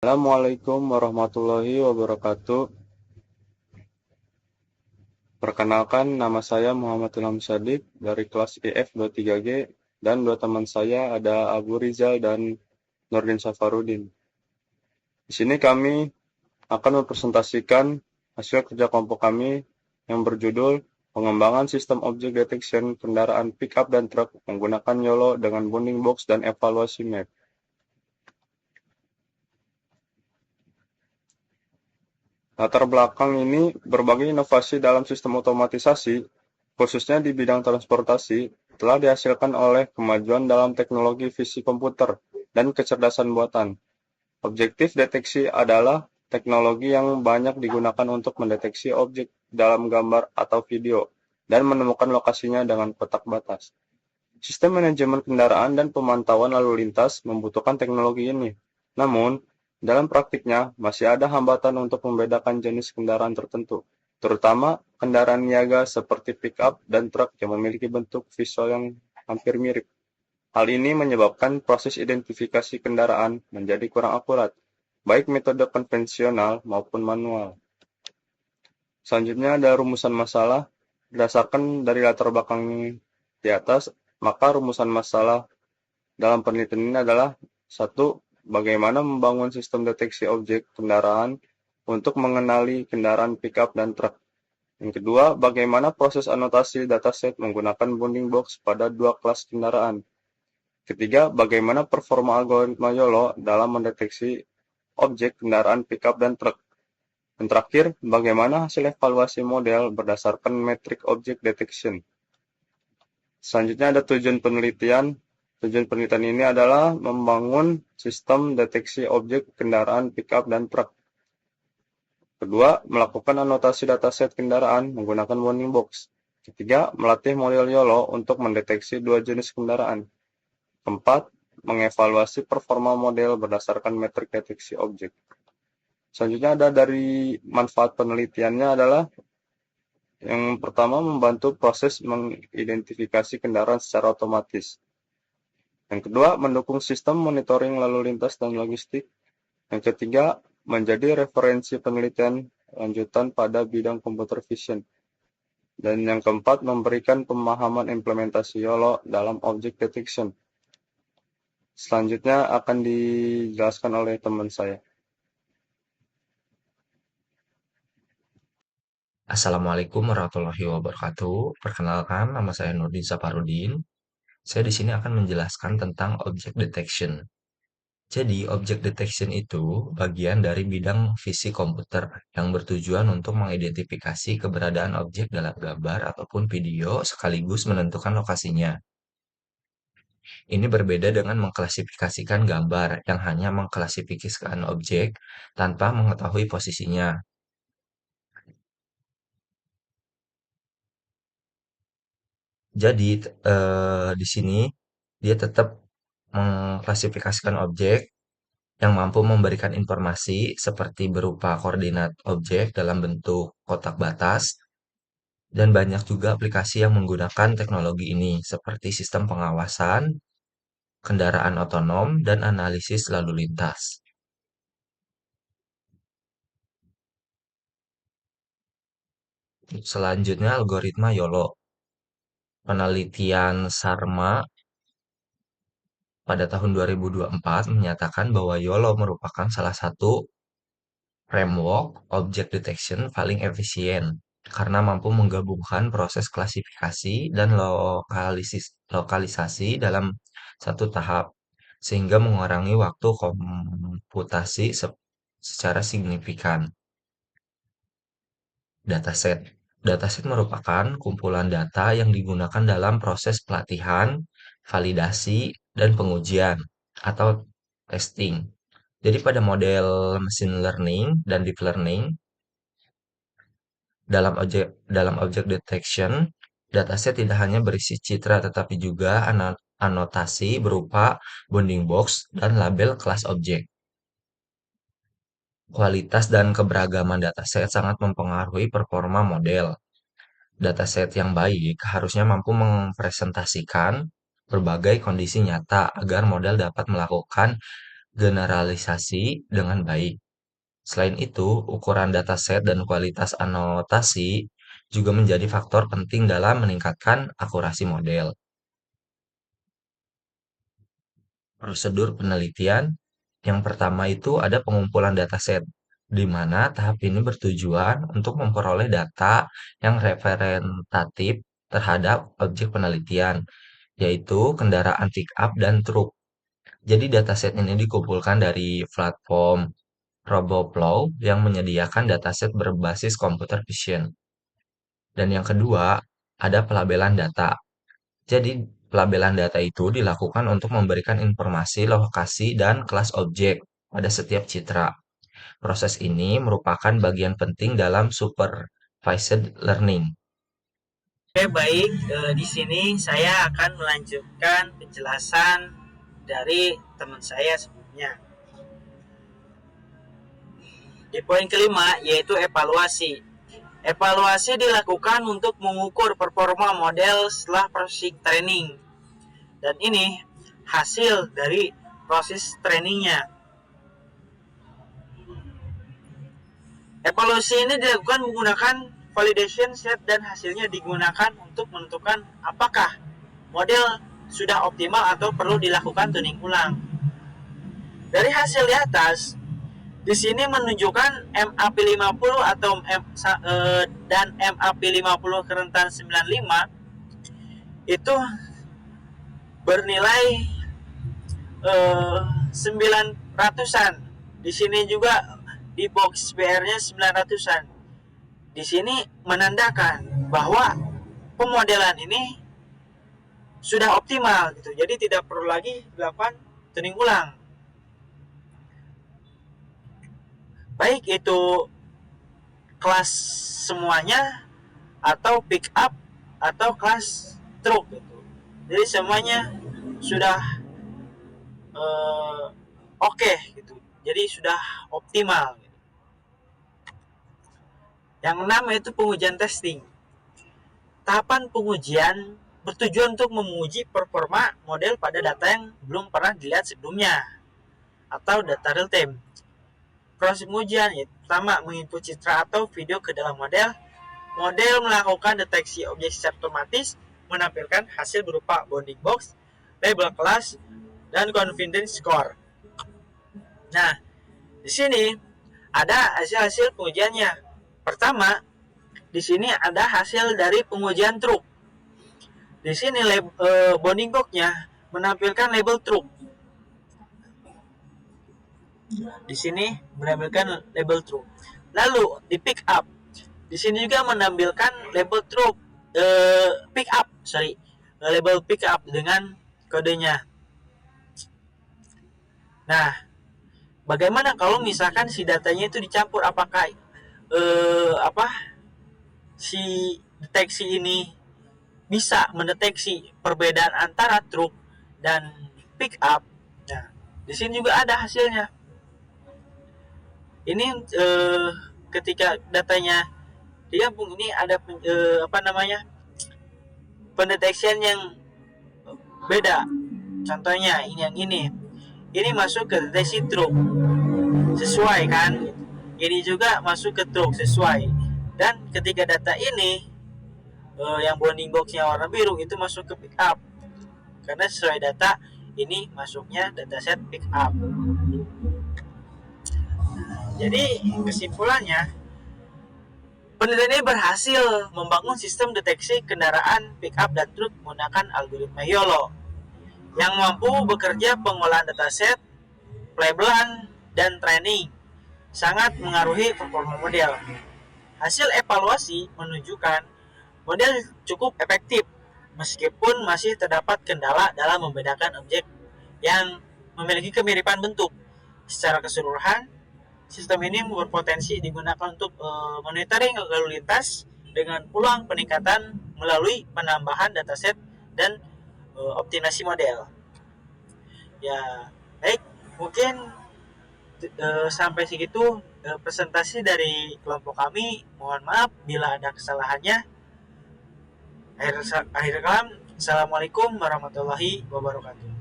Assalamualaikum warahmatullahi wabarakatuh. Perkenalkan, nama saya Muhammad Ilham Syadik dari kelas IF 23G dan dua teman saya ada Abu Rizal dan Nurdin Safarudin. Di sini kami akan mempresentasikan hasil kerja kelompok kami yang berjudul Pengembangan Sistem Object Detection Kendaraan Pickup dan Truk menggunakan YOLO dengan Bounding Box dan Evaluasi Map. Latar belakang ini berbagai inovasi dalam sistem otomatisasi, khususnya di bidang transportasi, telah dihasilkan oleh kemajuan dalam teknologi visi komputer dan kecerdasan buatan. Objektif deteksi adalah teknologi yang banyak digunakan untuk mendeteksi objek dalam gambar atau video dan menemukan lokasinya dengan kotak batas. Sistem manajemen kendaraan dan pemantauan lalu lintas membutuhkan teknologi ini. Namun, dalam praktiknya masih ada hambatan untuk membedakan jenis kendaraan tertentu, terutama kendaraan niaga seperti pick-up dan truk yang memiliki bentuk visual yang hampir mirip. Hal ini menyebabkan proses identifikasi kendaraan menjadi kurang akurat, baik metode konvensional maupun manual. Selanjutnya ada rumusan masalah. Berdasarkan dari latar belakang di atas, maka rumusan masalah dalam penelitian ini adalah satu, bagaimana membangun sistem deteksi objek kendaraan untuk mengenali kendaraan pickup dan truk. Yang kedua, bagaimana proses anotasi dataset menggunakan bounding box pada dua kelas kendaraan. Ketiga, bagaimana performa algoritma YOLO dalam mendeteksi objek kendaraan pickup dan truk. Dan terakhir, bagaimana hasil evaluasi model berdasarkan metrik object detection. Selanjutnya ada tujuan penelitian. Tujuan penelitian ini adalah membangun sistem deteksi objek kendaraan pickup dan truk. Kedua, melakukan anotasi dataset kendaraan menggunakan bounding box. Ketiga, melatih model YOLO untuk mendeteksi dua jenis kendaraan. Keempat, mengevaluasi performa model berdasarkan metrik deteksi objek. Selanjutnya ada dari manfaat penelitiannya adalah yang pertama, membantu proses mengidentifikasi kendaraan secara otomatis. Yang kedua, mendukung sistem monitoring lalu lintas dan logistik. Yang ketiga, menjadi referensi penelitian lanjutan pada bidang computer vision. Dan yang keempat, memberikan pemahaman implementasi YOLO dalam object detection. Selanjutnya akan dijelaskan oleh teman saya. Assalamualaikum warahmatullahi wabarakatuh. Perkenalkan, nama saya Nurdin Saparudin. Saya di sini akan menjelaskan tentang object detection. Jadi, object detection itu bagian dari bidang visi komputer yang bertujuan untuk mengidentifikasi keberadaan objek dalam gambar ataupun video sekaligus menentukan lokasinya. Ini berbeda dengan mengklasifikasikan gambar yang hanya mengklasifikasikan objek tanpa mengetahui posisinya. Jadi, di sini dia tetap mengklasifikasikan objek yang mampu memberikan informasi seperti berupa koordinat objek dalam bentuk kotak batas, dan banyak juga aplikasi yang menggunakan teknologi ini, seperti sistem pengawasan, kendaraan otonom, dan analisis lalu lintas. Selanjutnya, algoritma YOLO. Penelitian Sharma pada tahun 2024 menyatakan bahwa YOLO merupakan salah satu framework object detection paling efisien karena mampu menggabungkan proses klasifikasi dan lokalisasi dalam satu tahap, sehingga mengurangi waktu komputasi secara signifikan. Dataset. Dataset merupakan kumpulan data yang digunakan dalam proses pelatihan, validasi, dan pengujian atau testing. Jadi pada model machine learning dan deep learning, dalam object detection, dataset tidak hanya berisi citra tetapi juga anotasi berupa bounding box dan label kelas objek. Kualitas dan keberagaman dataset sangat mempengaruhi performa model. Dataset yang baik harusnya mampu mempresentasikan berbagai kondisi nyata agar model dapat melakukan generalisasi dengan baik. Selain itu, ukuran dataset dan kualitas anotasi juga menjadi faktor penting dalam meningkatkan akurasi model. Prosedur penelitian yang pertama itu ada pengumpulan dataset, di mana tahap ini bertujuan untuk memperoleh data yang representatif terhadap objek penelitian, yaitu kendaraan pick-up dan truk. Jadi dataset ini dikumpulkan dari platform RoboFlow yang menyediakan dataset berbasis computer vision. Dan yang kedua, ada pelabelan data. Jadi, pelabelan data itu dilakukan untuk memberikan informasi lokasi dan kelas objek pada setiap citra. Proses ini merupakan bagian penting dalam supervised learning. Oke, baik. Di sini saya akan melanjutkan penjelasan dari teman saya sebelumnya. Di poin kelima, yaitu evaluasi. Evaluasi dilakukan untuk mengukur performa model setelah proses training. Dan ini hasil dari proses trainingnya. Evaluasi ini dilakukan menggunakan validation set dan hasilnya digunakan untuk menentukan apakah model sudah optimal atau perlu dilakukan tuning ulang. Dari hasil di atas, di sini menunjukkan MAP50 atau dan MAP50 kerentan 95 itu bernilai 900-an. Di sini juga di box BR-nya 900-an. Di sini menandakan bahwa pemodelan ini sudah optimal gitu. Jadi tidak perlu lagi dilakukan tuning ulang. Baik itu kelas semuanya atau pick up atau kelas truk gitu. Jadi semuanya sudah oke gitu. Jadi sudah optimal gitu. Yang enam yaitu pengujian testing. Tahapan pengujian bertujuan untuk menguji performa model pada data yang belum pernah dilihat sebelumnya atau data real time. Proses pengujian yaitu pertama menginput citra atau video ke dalam model. Model melakukan deteksi objek secara otomatis, menampilkan hasil berupa bounding box, label kelas, dan confidence score. Nah, di sini ada hasil-hasil pengujiannya. Pertama, di sini ada hasil dari pengujian truk. Di sini bounding box-nya menampilkan label truk. Di sini menampilkan label truk. Lalu di pick up, di sini juga menampilkan label truk label pick up dengan kodenya. Nah, bagaimana kalau misalkan si datanya itu dicampur? Apakah si deteksi ini bisa mendeteksi perbedaan antara truk dan pick up? Nah, di sini juga ada hasilnya. Ini ketika datanya digabung ini ada pendeteksian yang beda. Contohnya ini yang ini masuk ke deteksi truk sesuai kan, ini juga masuk ke truk sesuai. Dan ketika data ini yang bounding boxnya warna biru itu masuk ke pick up karena sesuai data ini masuknya dataset pick up. Jadi kesimpulannya, penelitian ini berhasil membangun sistem deteksi kendaraan pick up dan truk menggunakan algoritma YOLO yang mampu bekerja pengolahan dataset, pelabelan, dan training, sangat mengaruhi performa model. Hasil evaluasi menunjukkan model cukup efektif meskipun masih terdapat kendala dalam membedakan objek yang memiliki kemiripan bentuk. Secara keseluruhan, sistem ini berpotensi digunakan untuk monitoring lalu lintas dengan peluang peningkatan melalui penambahan dataset dan optimasi model. Ya, baik, mungkin sampai segitu presentasi dari kelompok kami. Mohon maaf bila ada kesalahannya. Akhir kalam, Assalamualaikum warahmatullahi wabarakatuh.